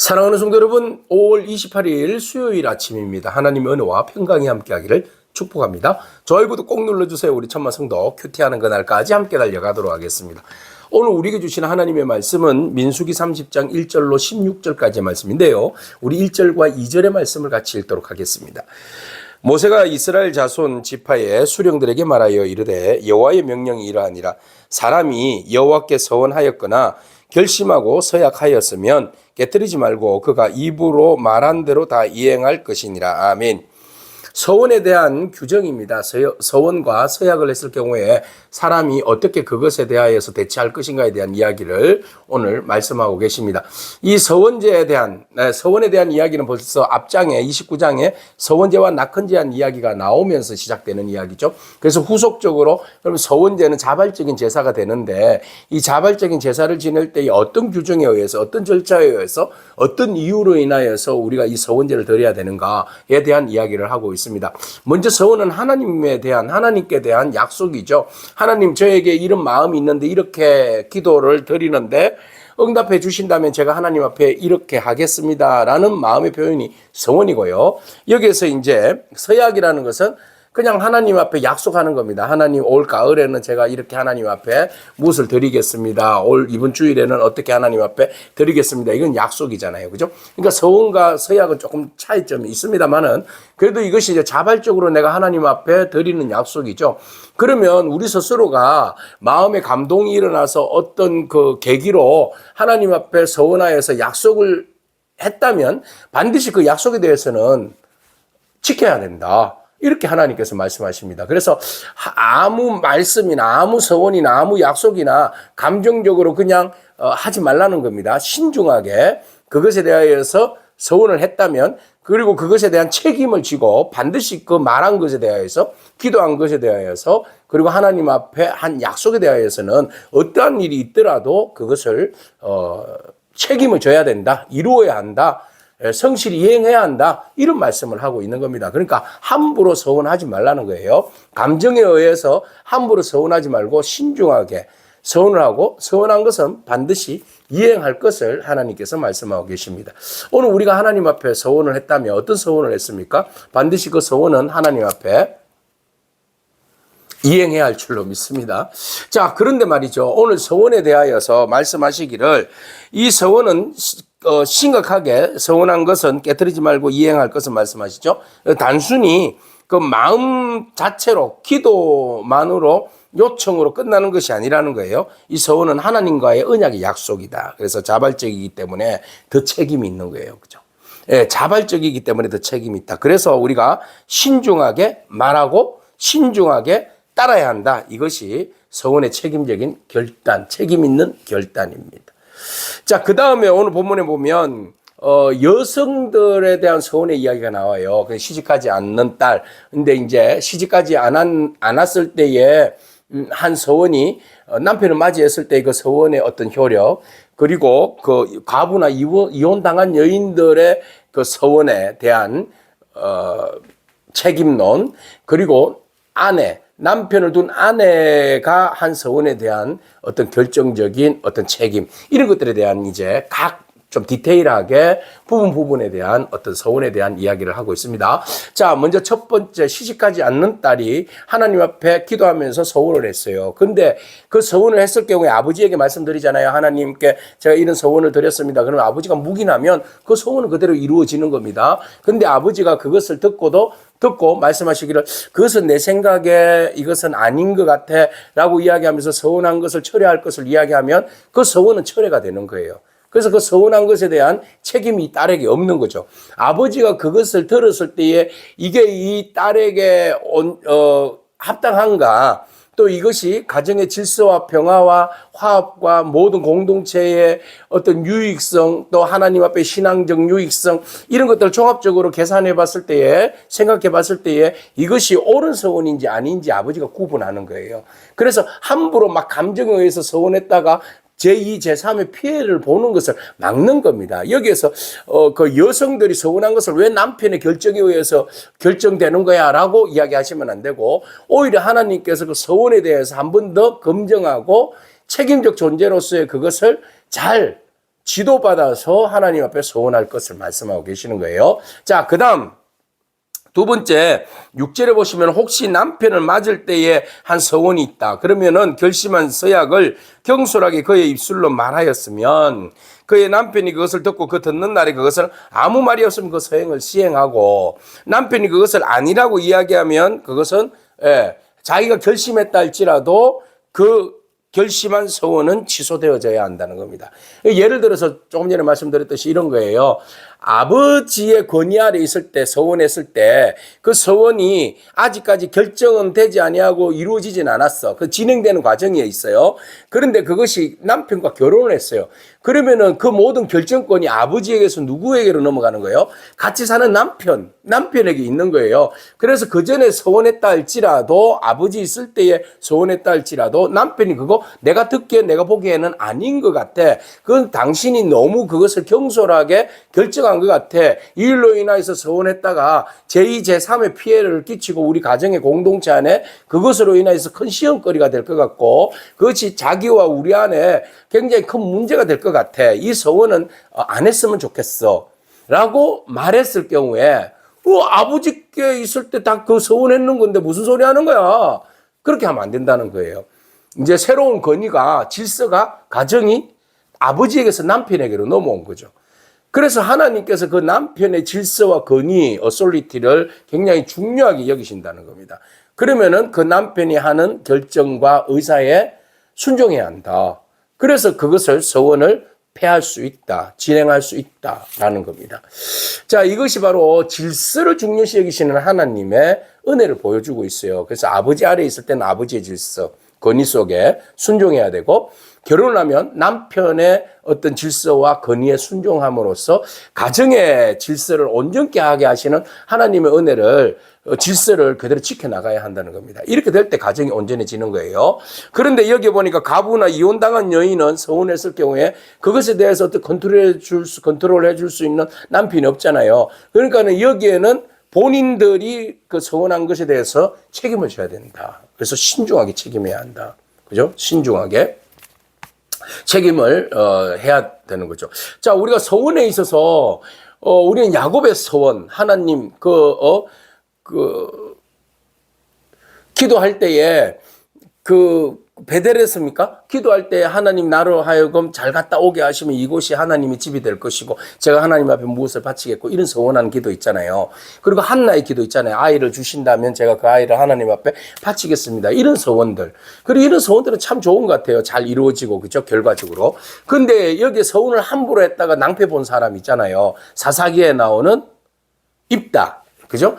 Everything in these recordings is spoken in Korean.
사랑하는 성도 여러분, 5월 28일 수요일 아침입니다. 하나님의 은혜와 평강이 함께하기를 축복합니다. 좋아요, 구독 꼭 눌러주세요. 우리 천만 성도 큐티하는 그날까지 함께 달려가도록 하겠습니다. 오늘 우리에게 주시는 하나님의 말씀은 민수기 30장 1절로 16절까지의 말씀인데요. 우리 1절과 2절의 말씀을 같이 읽도록 하겠습니다. 모세가 이스라엘 자손 지파의 수령들에게 말하여 이르되 여호와의 명령이 이러하니라. 사람이 여호와께 서원하였거나 결심하고 서약하였으면 깨뜨리지 말고 그가 입으로 말한 대로 다 이행할 것이니라. 아멘. 서원에 대한 규정입니다. 서원과 서약을 했을 경우에 사람이 어떻게 그것에 대하여서 대처할 것인가에 대한 이야기를 오늘 말씀하고 계십니다. 이 서원에 대한 이야기는 벌써 앞장에 29장에 서원제와 낙헌제에 대한 이야기가 나오면서 시작되는 이야기죠. 그래서 후속적으로 그럼 서원제는 자발적인 제사가 되는데 이 자발적인 제사를 지낼 때 어떤 규정에 의해서 어떤 절차에 의해서 어떤 이유로 인하여서 우리가 이 서원제를 드려야 되는가에 대한 이야기를 하고 있습니다. 먼저 서원은 하나님께 대한 약속이죠. 하나님, 저에게 이런 마음이 있는데 이렇게 기도를 드리는데 응답해 주신다면 제가 하나님 앞에 이렇게 하겠습니다라는 마음의 표현이 서원이고요. 여기에서 이제 서약이라는 것은 그냥 하나님 앞에 약속하는 겁니다. 하나님, 올 가을에는 제가 이렇게 하나님 앞에 무엇을 드리겠습니다. 이번 주일에는 어떻게 하나님 앞에 드리겠습니다. 이건 약속이잖아요. 그죠? 그러니까 서원과 서약은 조금 차이점이 있습니다만은 그래도 이것이 이제 자발적으로 내가 하나님 앞에 드리는 약속이죠. 그러면 우리 스스로가 마음의 감동이 일어나서 어떤 그 계기로 하나님 앞에 서원하여서 약속을 했다면 반드시 그 약속에 대해서는 지켜야 된다. 이렇게 하나님께서 말씀하십니다. 그래서 아무 말씀이나 아무 서원이나 아무 약속이나 감정적으로 그냥 하지 말라는 겁니다. 신중하게 그것에 대하여서 서원을 했다면 그리고 그것에 대한 책임을 지고 반드시 그 말한 것에 대하여서 기도한 것에 대하여서 그리고 하나님 앞에 한 약속에 대하여서는 어떠한 일이 있더라도 그것을 책임을 져야 된다. 이루어야 한다. 성실히 이행해야 한다. 이런 말씀을 하고 있는 겁니다. 그러니까 함부로 서원하지 말라는 거예요. 감정에 의해서 함부로 서원하지 말고 신중하게 서원을 하고 서원한 것은 반드시 이행할 것을 하나님께서 말씀하고 계십니다. 오늘 우리가 하나님 앞에 서원을 했다면 어떤 서원을 했습니까? 반드시 그 서원은 하나님 앞에 이행해야 할 줄로 믿습니다. 자, 그런데 말이죠. 오늘 서원에 대하여서 말씀하시기를 이 서원은 심각하게 서원한 것은 깨뜨리지 말고 이행할 것을 말씀하시죠. 단순히 그 마음 자체로 기도만으로 요청으로 끝나는 것이 아니라는 거예요. 이 서원은 하나님과의 언약의 약속이다. 그래서 자발적이기 때문에 더 책임이 있는 거예요. 그죠? 예, 자발적이기 때문에 더 책임이 있다. 그래서 우리가 신중하게 말하고 신중하게 따라야 한다. 이것이 서원의 책임적인 결단, 책임 있는 결단입니다. 자, 그 다음에 오늘 본문에 보면 여성들에 대한 서원의 이야기가 나와요. 시집가지 않는 딸. 근데 이제 시집가지 않았을 때에 한 서원이 남편을 맞이했을 때 그 서원의 어떤 효력, 그리고 그 과부나 이혼당한 여인들의 그 서원에 대한 책임론, 그리고 남편을 둔 아내가 한 서원에 대한 어떤 결정적인 어떤 책임, 이런 것들에 대한 이제 각 좀 디테일하게 부분에 대한 어떤 서원에 대한 이야기를 하고 있습니다. 자, 먼저 첫 번째, 시집가지 않는 딸이 하나님 앞에 기도하면서 서원을 했어요. 근데 그 서원을 했을 경우에 아버지에게 말씀드리잖아요. 하나님께 제가 이런 서원을 드렸습니다. 그러면 아버지가 묵인하면 그 서원은 그대로 이루어지는 겁니다. 근데 아버지가 그것을 듣고 말씀하시기를 그것은 내 생각에 이것은 아닌 것 같아 라고 이야기하면서 서원한 것을 철회할 것을 이야기하면 그 서원은 철회가 되는 거예요. 그래서 그 서운한 것에 대한 책임이 딸에게 없는 거죠. 아버지가 그것을 들었을 때에 이게 이 딸에게 합당한가, 또 이것이 가정의 질서와 평화와 화합과 모든 공동체의 어떤 유익성, 또 하나님 앞에 신앙적 유익성, 이런 것들을 종합적으로 계산해 봤을 때에, 생각해 봤을 때에 이것이 옳은 서원인지 아닌지 아버지가 구분하는 거예요. 그래서 함부로 막 감정에 의해서 서원했다가 제2, 제3의 피해를 보는 것을 막는 겁니다. 여기에서 그 여성들이 서운한 것을 왜 남편의 결정에 의해서 결정되는 거야 라고 이야기하시면 안 되고, 오히려 하나님께서 그 서운에 대해서 한 번 더 검증하고 책임적 존재로서의 그것을 잘 지도받아서 하나님 앞에 서원할 것을 말씀하고 계시는 거예요. 자, 그 다음 두 번째 6절에 보시면 혹시 남편을 맞을 때에 한 서원이 있다. 그러면은 결심한 서약을 경솔하게 그의 입술로 말하였으면 그의 남편이 그것을 듣고 그 듣는 날에 그것을 아무 말이 없으면 그 서행을 시행하고 남편이 그것을 아니라고 이야기하면 그것은 자기가 결심했다 할지라도 그 결심한 서원은 취소되어져야 한다는 겁니다. 예를 들어서 조금 전에 말씀드렸듯이 이런 거예요. 아버지의 권위 아래 있을 때 서원했을 때 그 서원이 아직까지 결정은 되지 아니하고 이루어지진 않았어. 그 진행되는 과정에 있어요. 그런데 그것이 남편과 결혼을 했어요. 그러면은 그 모든 결정권이 아버지에게서 누구에게로 넘어가는 거예요? 같이 사는 남편에게 있는 거예요. 그래서 그 전에 서원했다 할지라도 아버지 있을 때에 서원했다 할지라도 남편이 그거 내가 듣기에 내가 보기에는 아닌 것 같아. 그건 당신이 너무 그것을 경솔하게 결정한 것 같아. 이 일로 인해서 서원했다가 제2, 제3의 피해를 끼치고 우리 가정의 공동체 안에 그것으로 인해서 큰 시험거리가 될 것 같고 그것이 자기와 우리 안에 굉장히 큰 문제가 될 것 같아. 이 서원은 안 했으면 좋겠어. 라고 말했을 경우에 아버지께 있을 때 다 그 서원했는 건데 무슨 소리 하는 거야. 그렇게 하면 안 된다는 거예요. 이제 새로운 권위가 질서가 가정이 아버지에게서 남편에게로 넘어온 거죠. 그래서 하나님께서 그 남편의 질서와 권위, 어솔리티를 굉장히 중요하게 여기신다는 겁니다. 그러면은 그 남편이 하는 결정과 의사에 순종해야 한다. 그래서 그것을 서원을 폐할 수 있다, 진행할 수 있다라는 겁니다. 자, 이것이 바로 질서를 중요시 여기시는 하나님의 은혜를 보여주고 있어요. 그래서 아버지 아래에 있을 때는 아버지의 질서, 권위 속에 순종해야 되고 결혼하면 남편의 어떤 질서와 권위에 순종함으로써 가정의 질서를 온전케 하게 하시는 하나님의 은혜를 질서를 그대로 지켜나가야 한다는 겁니다. 이렇게 될 때 가정이 온전해지는 거예요. 그런데 여기 보니까 가부나 이혼당한 여인은 서운했을 경우에 그것에 대해서 어떻게 컨트롤해 줄 수 있는 남편이 없잖아요. 그러니까는 여기에는 본인들이 그 서운한 것에 대해서 책임을 져야 된다. 그래서 신중하게 책임해야 한다. 그죠? 신중하게 책임을 해야 되는 거죠. 자, 우리가 서원에 있어서 우리는 야곱의 서원, 하나님 기도할 때에 베델에서입니까? 기도할 때 하나님 나로 하여금 잘 갔다 오게 하시면 이곳이 하나님의 집이 될 것이고 제가 하나님 앞에 무엇을 바치겠고 이런 서원하는 기도 있잖아요. 그리고 한나의 기도 있잖아요. 아이를 주신다면 제가 그 아이를 하나님 앞에 바치겠습니다. 이런 서원들. 그리고 이런 서원들은 참 좋은 것 같아요. 잘 이루어지고 그죠? 결과적으로. 근데 여기 서원을 함부로 했다가 낭패 본 사람 있잖아요. 사사기에 나오는 입다. 그죠?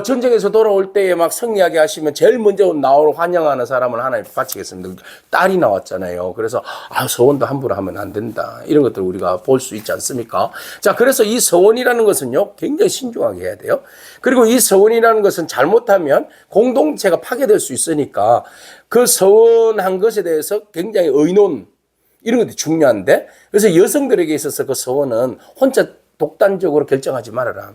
전쟁에서 돌아올 때에 막 승리하게 하시면 제일 먼저 나오러 환영하는 사람을 하나님 바치겠습니다. 딸이 나왔잖아요. 그래서 서원도 함부로 하면 안 된다. 이런 것들 우리가 볼 수 있지 않습니까? 자, 그래서 이 서원이라는 것은요, 굉장히 신중하게 해야 돼요. 그리고 이 서원이라는 것은 잘못하면 공동체가 파괴될 수 있으니까 그 서원한 것에 대해서 굉장히 의논 이런 것도 중요한데 그래서 여성들에게 있어서 그 서원은 혼자 독단적으로 결정하지 말아라.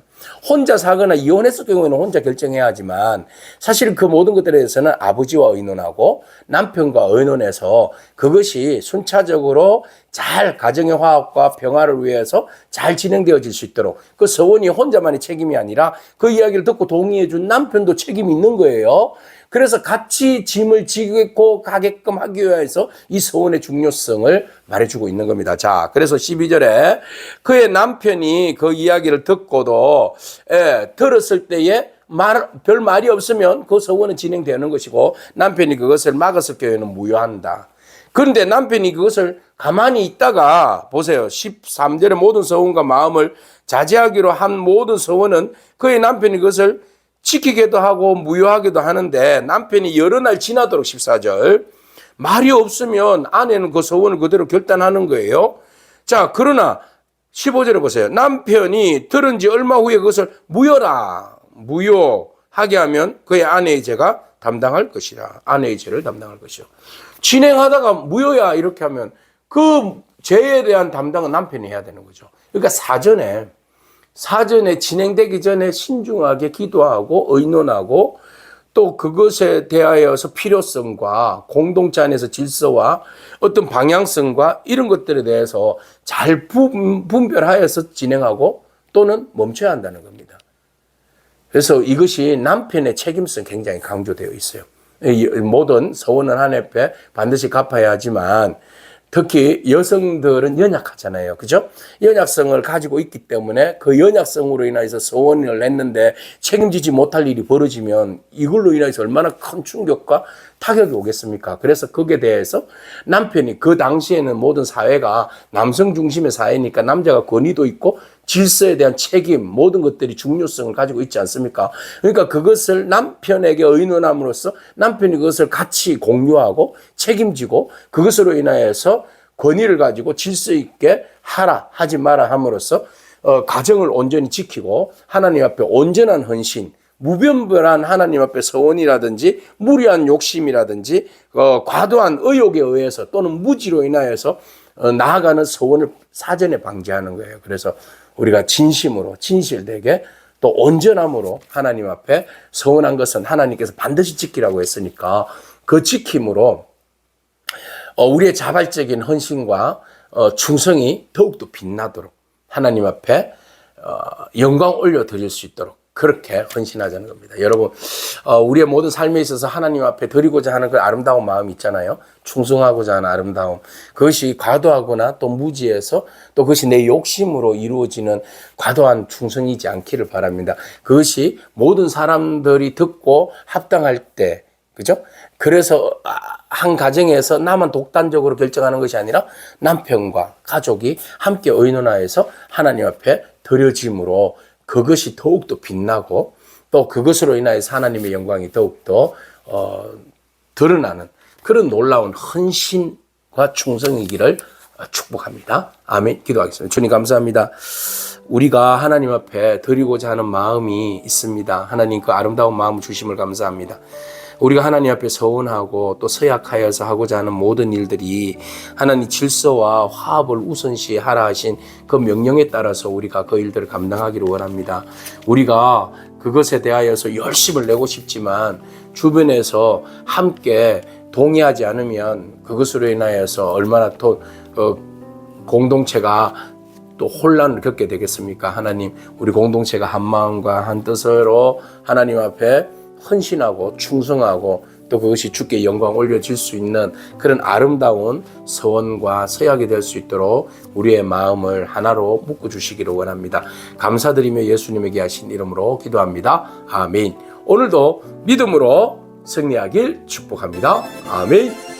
혼자 사거나 이혼했을 경우에는 혼자 결정해야 하지만 사실 그 모든 것들에 대해서는 아버지와 의논하고 남편과 의논해서 그것이 순차적으로 잘 가정의 화합과 평화를 위해서 잘 진행되어질 수 있도록 그 서원이 혼자만의 책임이 아니라 그 이야기를 듣고 동의해 준 남편도 책임이 있는 거예요. 그래서 같이 짐을 지고 가게끔 하기 위해서 이 서원의 중요성을 말해주고 있는 겁니다. 자, 그래서 12절에 그의 남편이 그 이야기를 듣고도 들었을 때에 별 말이 없으면 그 서원은 진행되는 것이고 남편이 그것을 막았을 경우에는 무효한다. 그런데 남편이 그것을 가만히 있다가 보세요. 13절에 모든 서원과 마음을 자제하기로 한 모든 서원은 그의 남편이 그것을 지키기도 하고 무효하기도 하는데 남편이 여러 날 지나도록 14절 말이 없으면 아내는 그 서원을 그대로 결단하는 거예요. 자, 그러나 15절에 보세요. 남편이 들은 지 얼마 후에 그것을 무효하게 하면 그의 아내의 죄가 담당할 것이라. 아내의 죄를 담당할 것이요. 진행하다가 무효야 이렇게 하면 그 죄에 대한 담당은 남편이 해야 되는 거죠. 그러니까 사전에 진행되기 전에 신중하게 기도하고 의논하고 또 그것에 대하여서 필요성과 공동체 안에서 질서와 어떤 방향성과 이런 것들에 대해서 잘 분별하여서 진행하고 또는 멈춰야 한다는 겁니다. 그래서 이것이 남편의 책임성 굉장히 강조되어 있어요. 모든 서원은 하나님 앞에 반드시 갚아야 하지만 특히 여성들은 연약하잖아요. 그죠? 연약성을 가지고 있기 때문에 그 연약성으로 인해서 서원을 했는데 책임지지 못할 일이 벌어지면 이걸로 인해서 얼마나 큰 충격과 타격이 오겠습니까? 그래서 거기에 대해서 남편이 그 당시에는 모든 사회가 남성 중심의 사회니까 남자가 권위도 있고 질서에 대한 책임 모든 것들이 중요성을 가지고 있지 않습니까? 그러니까 그것을 남편에게 의논함으로써 남편이 그것을 같이 공유하고 책임지고 그것으로 인하여서 권위를 가지고 질서 있게 하라 하지 마라 함으로써 가정을 온전히 지키고 하나님 앞에 온전한 헌신 무변별한 하나님 앞에 서원이라든지 무리한 욕심이라든지 과도한 의욕에 의해서 또는 무지로 인하여서 나아가는 서원을 사전에 방지하는 거예요. 그래서 우리가 진심으로 진실되게 또 온전함으로 하나님 앞에 서원한 것은 하나님께서 반드시 지키라고 했으니까 그 지킴으로 우리의 자발적인 헌신과 충성이 더욱더 빛나도록 하나님 앞에 영광 올려드릴 수 있도록 그렇게 헌신하자는 겁니다. 여러분, 우리의 모든 삶에 있어서 하나님 앞에 드리고자 하는 그 아름다운 마음이 있잖아요. 충성하고자 하는 아름다움. 그것이 과도하거나 또 무지해서 또 그것이 내 욕심으로 이루어지는 과도한 충성이지 않기를 바랍니다. 그것이 모든 사람들이 듣고 합당할 때, 그죠? 그래서 한 가정에서 나만 독단적으로 결정하는 것이 아니라 남편과 가족이 함께 의논하여서 하나님 앞에 드려짐으로 그것이 더욱더 빛나고 또 그것으로 인하여서 하나님의 영광이 더욱더 드러나는 그런 놀라운 헌신과 충성이기를 축복합니다. 아멘. 기도하겠습니다. 주님 감사합니다. 우리가 하나님 앞에 드리고자 하는 마음이 있습니다. 하나님 그 아름다운 마음 주심을 감사합니다. 우리가 하나님 앞에 서원하고 또 서약하여서 하고자 하는 모든 일들이 하나님 질서와 화합을 우선시하라 하신 그 명령에 따라서 우리가 그 일들을 감당하기를 원합니다. 우리가 그것에 대하여서 열심을 내고 싶지만 주변에서 함께 동의하지 않으면 그것으로 인하여서 얼마나 또 공동체가 또 혼란을 겪게 되겠습니까? 하나님, 우리 공동체가 한 마음과 한 뜻으로 하나님 앞에 헌신하고 충성하고 또 그것이 주께 영광 올려질 수 있는 그런 아름다운 서원과 서약이 될 수 있도록 우리의 마음을 하나로 묶어주시기를 원합니다. 감사드리며 예수님에게 하신 이름으로 기도합니다. 아멘. 오늘도 믿음으로 승리하길 축복합니다. 아멘.